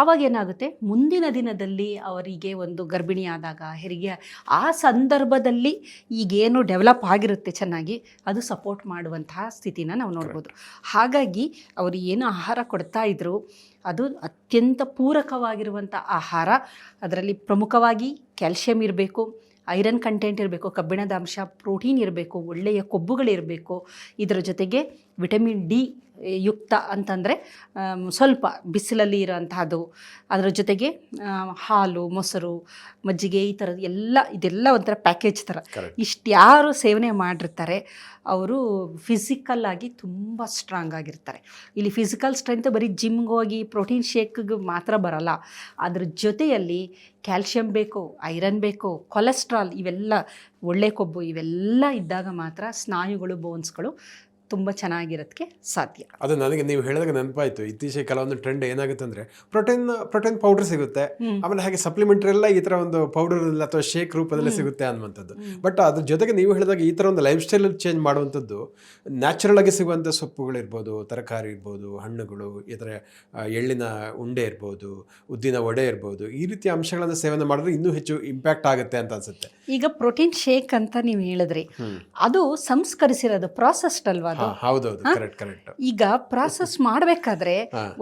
Speaker 2: ಆವಾಗ ಏನಾಗುತ್ತೆ, ಮುಂದಿನ ದಿನದಲ್ಲಿ ಅವರಿಗೆ ಒಂದು ಗರ್ಭಿಣಿ ಆದಾಗ, ಹೆರಿಗೆ ಆ ಸಂದರ್ಭದಲ್ಲಿ ಈಗೇನು ಡೆವಲಪ್ ಆಗಿರುತ್ತೆ ಚೆನ್ನಾಗಿ, ಅದು ಸಪೋರ್ಟ್ ಮಾಡುವಂತಹ ಸ್ಥಿತಿನ ನಾವು ನೋಡ್ಬೋದು. ಹಾಗಾಗಿ ಅವರು ಏನು ಆಹಾರ ಕೊಡ್ತಾ ಇದ್ರು ಅದು ಅತ್ಯಂತ ಪೂರಕವಾಗಿರುವಂಥ ಆಹಾರ. ಅದರಲ್ಲಿ ಪ್ರಮುಖವಾಗಿ ಕ್ಯಾಲ್ಶಿಯಂ ಇರಬೇಕು, ಐರನ್ ಕಂಟೆಂಟ್ ಇರಬೇಕು, ಕಬ್ಬಿಣದ ಅಂಶ, ಪ್ರೋಟೀನ್ ಇರಬೇಕು, ಒಳ್ಳೆಯ ಕೊಬ್ಬುಗಳಿರಬೇಕು. ಇದರ ಜೊತೆಗೆ ವಿಟಮಿನ್ ಡಿ ಯುಕ್ತ ಅಂತಂದರೆ ಸ್ವಲ್ಪ ಬಿಸಿಲಲ್ಲಿ ಇರೋಂತಹದ್ದು, ಅದರ ಜೊತೆಗೆ ಹಾಲು, ಮೊಸರು, ಮಜ್ಜಿಗೆ, ಈ ಥರದ್ದು ಇದೆಲ್ಲ ಒಂಥರ ಪ್ಯಾಕೇಜ್ ಥರ. ಇಷ್ಟು ಯಾರು ಸೇವನೆ ಮಾಡಿರ್ತಾರೆ ಅವರು ಫಿಸಿಕಲ್ ಆಗಿ ತುಂಬ ಸ್ಟ್ರಾಂಗ್ ಆಗಿರ್ತಾರೆ. ಇಲ್ಲಿ ಫಿಸಿಕಲ್ ಸ್ಟ್ರೆಂತ್ ಬರೀ ಜಿಮ್ಗೆ ಹೋಗಿ ಪ್ರೋಟೀನ್ ಶೇಕ್ಗೆ ಮಾತ್ರ ಬರಲ್ಲ, ಅದ್ರ ಜೊತೆಯಲ್ಲಿ ಕ್ಯಾಲ್ಶಿಯಂ ಬೇಕು, ಐರನ್ ಬೇಕು, ಕೊಲೆಸ್ಟ್ರಾಲ್, ಇವೆಲ್ಲ ಒಳ್ಳೆ ಕೊಬ್ಬು ಇವೆಲ್ಲ ಇದ್ದಾಗ ಮಾತ್ರ ಸ್ನಾಯುಗಳು, ಬೋನ್ಸ್ಗಳು ತುಂಬ ಚೆನ್ನಾಗಿರೋದಕ್ಕೆ ಸಾಧ್ಯ.
Speaker 1: ಅದು ನನಗೆ ನೀವು ಹೇಳಿದಾಗ ನೆನಪಾಯಿತು. ಇತ್ತೀಚೆಗೆ ಕೆಲವೊಂದು ಟ್ರೆಂಡ್ ಏನಾಗುತ್ತೆ ಅಂದರೆ ಪ್ರೋಟೀನ್ ಪೌಡರ್ ಸಿಗುತ್ತೆ, ಆಮೇಲೆ ಹಾಗೆ ಸಪ್ಲಿಮೆಂಟರಿ ಎಲ್ಲ ಈ ಥರ ಒಂದು ಪೌಡರ್ ಅಥವಾ ಶೇಕ್ ರೂಪದಲ್ಲಿ ಸಿಗುತ್ತೆ ಅನ್ನುವಂಥದ್ದು. ಬಟ್ ಅದ್ರ ಜೊತೆಗೆ ನೀವು ಹೇಳಿದಾಗ ಈ ಥರ ಒಂದು ಲೈಫ್ ಸ್ಟೈಲಲ್ಲಿ ಚೇಂಜ್ ಮಾಡುವಂಥದ್ದು ನ್ಯಾಚುರಲ್ ಆಗಿ ಸಿಗುವಂಥ ಸೊಪ್ಪುಗಳಿರ್ಬೋದು, ತರಕಾರಿ ಇರ್ಬೋದು, ಹಣ್ಣುಗಳು, ಈ ಥರ ಎಳ್ಳಿನ ಉಂಡೆ ಇರ್ಬೋದು, ಉದ್ದಿನ ವಡೆ ಇರ್ಬೋದು, ಈ ರೀತಿಯ ಅಂಶಗಳನ್ನು ಸೇವನೆ ಮಾಡಿದ್ರೆ ಇನ್ನೂ ಹೆಚ್ಚು ಇಂಪ್ಯಾಕ್ಟ್ ಆಗುತ್ತೆ ಅಂತ ಅನ್ಸುತ್ತೆ.
Speaker 2: ಈಗ ಪ್ರೋಟೀನ್ ಶೇಕ್ ಅಂತ ನೀವು ಹೇಳಿದ್ರಿ, ಅದು ಸಂಸ್ಕರಿಸಿರೋದು, ಪ್ರಾಸೆಸ್ಡ್ ಅಲ್ವಾ?
Speaker 1: ಹೌದೌದು, ಕರೆಕ್ಟ್ ಕರೆಕ್ಟ್.
Speaker 2: ಈಗ ಪ್ರಾಸೆಸ್ ಮಾಡಬೇಕಾದ್ರೆ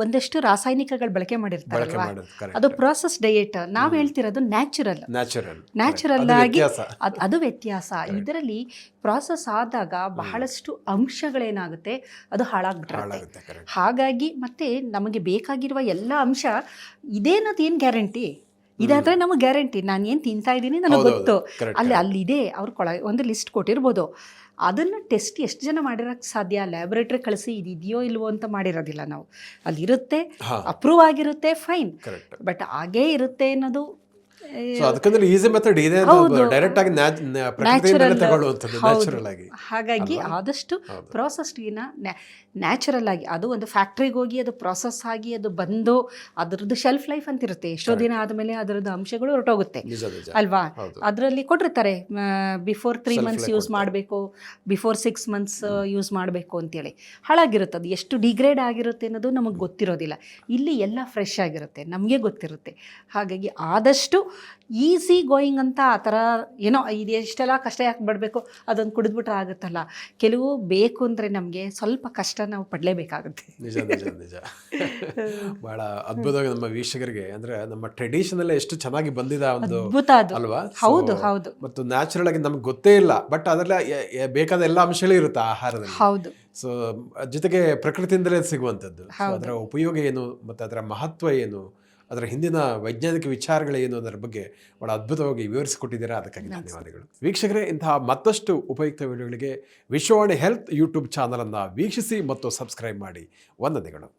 Speaker 2: ಒಂದಷ್ಟು ರಾಸಾಯನಿಕಗಳು ಬಳಕೆ ಮಾಡಿರ್ತಾರಲ್ವಾ, ಅದು ಪ್ರಾಸೆಸ್ ಡಯಟ್. ನಾವು ಹೇಳ್ತಿರೋದು ನ್ಯಾಚುರಲ್ ಆಗಿ, ಅದು ವ್ಯತ್ಯಾಸ. ಇದರಲ್ಲಿ ಪ್ರಾಸೆಸ್ ಆದಾಗ ಬಹಳಷ್ಟು ಅಂಶಗಳೇನಾಗುತ್ತೆ, ಅದು ಹಾಳಾಗ್ಬಿಡುತ್ತೆ. ಹಾಗಾಗಿ ಮತ್ತೆ ನಮಗೆ ಬೇಕಾಗಿರುವ ಎಲ್ಲ ಅಂಶ ಇದೇನದು ಏನು ಗ್ಯಾರಂಟಿ? ಇದಾದ್ರೆ ನಮಗೆ ಗ್ಯಾರಂಟಿ, ನಾನು ಏನು ತಿಂತಾ ಇದ್ದೀನಿ ನನಗೆ ಗೊತ್ತು, ಅಲ್ಲಿದೆ. ಅವ್ರು ಒಂದು ಲಿಸ್ಟ್ ಕೊಟ್ಟಿರ್ಬೋದು, ಅದನ್ನು ಟೆಸ್ಟ್ ಎಷ್ಟು ಜನ ಮಾಡಿರೋಕ್ಕೆ ಸಾಧ್ಯ? ಲ್ಯಾಬೊರೇಟ್ರಿ ಕಳಿಸಿ ಇದೆಯೋ ಇಲ್ವೋ ಅಂತ ಮಾಡಿರೋದಿಲ್ಲ ನಾವು. ಅಲ್ಲಿರುತ್ತೆ, ಅಪ್ರೂವ್ ಆಗಿರುತ್ತೆ, ಫೈನ್. ಬಟ್ ಹಾಗೇ ಇರುತ್ತೆ ಅನ್ನೋದು
Speaker 1: ಈಸಿ ಮೆಥಡ್ ಇದೆ, ಡೈರೆಕ್ಟ್ ಆಗಿ ನ್ಯಾಚುರಲ್ ಆಗಿ.
Speaker 2: ಹಾಗಾಗಿ ಆದಷ್ಟು ಪ್ರಾಸೆಸ್ಡ್ಗಿನ ನ್ಯಾಚುರಲ್ ಆಗಿ, ಅದು ಒಂದು ಫ್ಯಾಕ್ಟ್ರಿಗೆ ಹೋಗಿ ಅದು ಪ್ರಾಸೆಸ್ ಆಗಿ ಅದು ಬಂದು ಅದರದ್ದು ಶೆಲ್ಫ್ ಲೈಫ್ ಅಂತ ಇರುತ್ತೆ, ಎಷ್ಟೋ ದಿನ ಆದಮೇಲೆ ಅದರದ್ದು ಅಂಶಗಳು ಹೊರಟೋಗುತ್ತೆ ಅಲ್ವಾ? ಅದರಲ್ಲಿ ಕೊಟ್ಟಿರ್ತಾರೆ ಬಿಫೋರ್ 3 months ಯೂಸ್ ಮಾಡಬೇಕು, ಬಿಫೋರ್ 6 months ಯೂಸ್ ಮಾಡಬೇಕು ಅಂತೇಳಿ. ಹಾಳಾಗಿರುತ್ತೆ, ಅದು ಎಷ್ಟು ಡಿಗ್ರೇಡ್ ಆಗಿರುತ್ತೆ ಅನ್ನೋದು ನಮಗೆ ಗೊತ್ತಿರೋದಿಲ್ಲ. ಇಲ್ಲಿ ಎಲ್ಲ ಫ್ರೆಶ್ ಆಗಿರುತ್ತೆ, ನಮಗೆ ಗೊತ್ತಿರುತ್ತೆ. ಹಾಗಾಗಿ ಆದಷ್ಟು ಈಸಿ ಗೋಯಿಂಗ್ ಅಂತ ಆ ಥರ ಏನೋ ಇದು ಎಷ್ಟೆಲ್ಲ ಕಷ್ಟ ಯಾಕೆ ಬಿಡಬೇಕು, ಅದೊಂದು ಕುಡಿದ್ಬಿಟ್ರೆ ಆಗುತ್ತಲ್ಲ. ಕೆಲವು ಬೇಕು ಅಂದರೆ ನಮಗೆ ಸ್ವಲ್ಪ ಕಷ್ಟ ನಾವು ಪಡಲೇಬೇಕಾಗುತ್ತೆ.
Speaker 1: ನಿಜ ಬಹಳ ಅದ್ಭುತವಾಗಿ ನಮ್ಮ ವೀಕ್ಷಕರಿಗೆ, ಅಂದ್ರೆ ನಮ್ಮ ಟ್ರೆಡಿಷನಲ್ ಎಷ್ಟು ಚೆನ್ನಾಗಿ ಬಂದಿದೆ ಒಂದು ಅಲ್ವಾ?
Speaker 2: ಹೌದು ಹೌದು.
Speaker 1: ಮತ್ತು ನ್ಯಾಚುರಲ್ ಆಗಿ ನಮ್ಗೆ ಗೊತ್ತೇ ಇಲ್ಲ, ಬಟ್ ಅದರಲ್ಲಿ ಬೇಕಾದ ಎಲ್ಲ ಅಂಶಗಳೂ ಇರುತ್ತೆ ಆಹಾರದಲ್ಲಿ.
Speaker 2: ಹೌದು.
Speaker 1: ಸೊ ಜೊತೆಗೆ ಪ್ರಕೃತಿಯಿಂದಲೇ ಸಿಗುವಂಥದ್ದು. ಅದರ ಉಪಯೋಗ ಏನು ಮತ್ತು ಅದರ ಮಹತ್ವ ಏನು, ಅದರ ಹಿಂದಿನ ವೈಜ್ಞಾನಿಕ ವಿಚಾರಗಳೇನು ಅದರ ಬಗ್ಗೆ ಬಹಳ ಅದ್ಭುತವಾಗಿ ವಿವರಿಸಿಕೊಟ್ಟಿದ್ದೀರಾ, ಅದಕ್ಕಾಗಿ ಧನ್ಯವಾದಗಳು. ವೀಕ್ಷಕರೇ, ಇಂತಹ ಮತ್ತಷ್ಟು ಉಪಯುಕ್ತ ವಿಡಿಯೋಗಳಿಗೆ ವಿಶ್ವವಾಣಿ ಹೆಲ್ತ್ ಯೂಟ್ಯೂಬ್ ಚಾನಲನ್ನು ವೀಕ್ಷಿಸಿ ಮತ್ತು ಸಬ್ಸ್ಕ್ರೈಬ್ ಮಾಡಿ. ವಂದನೆಗಳು.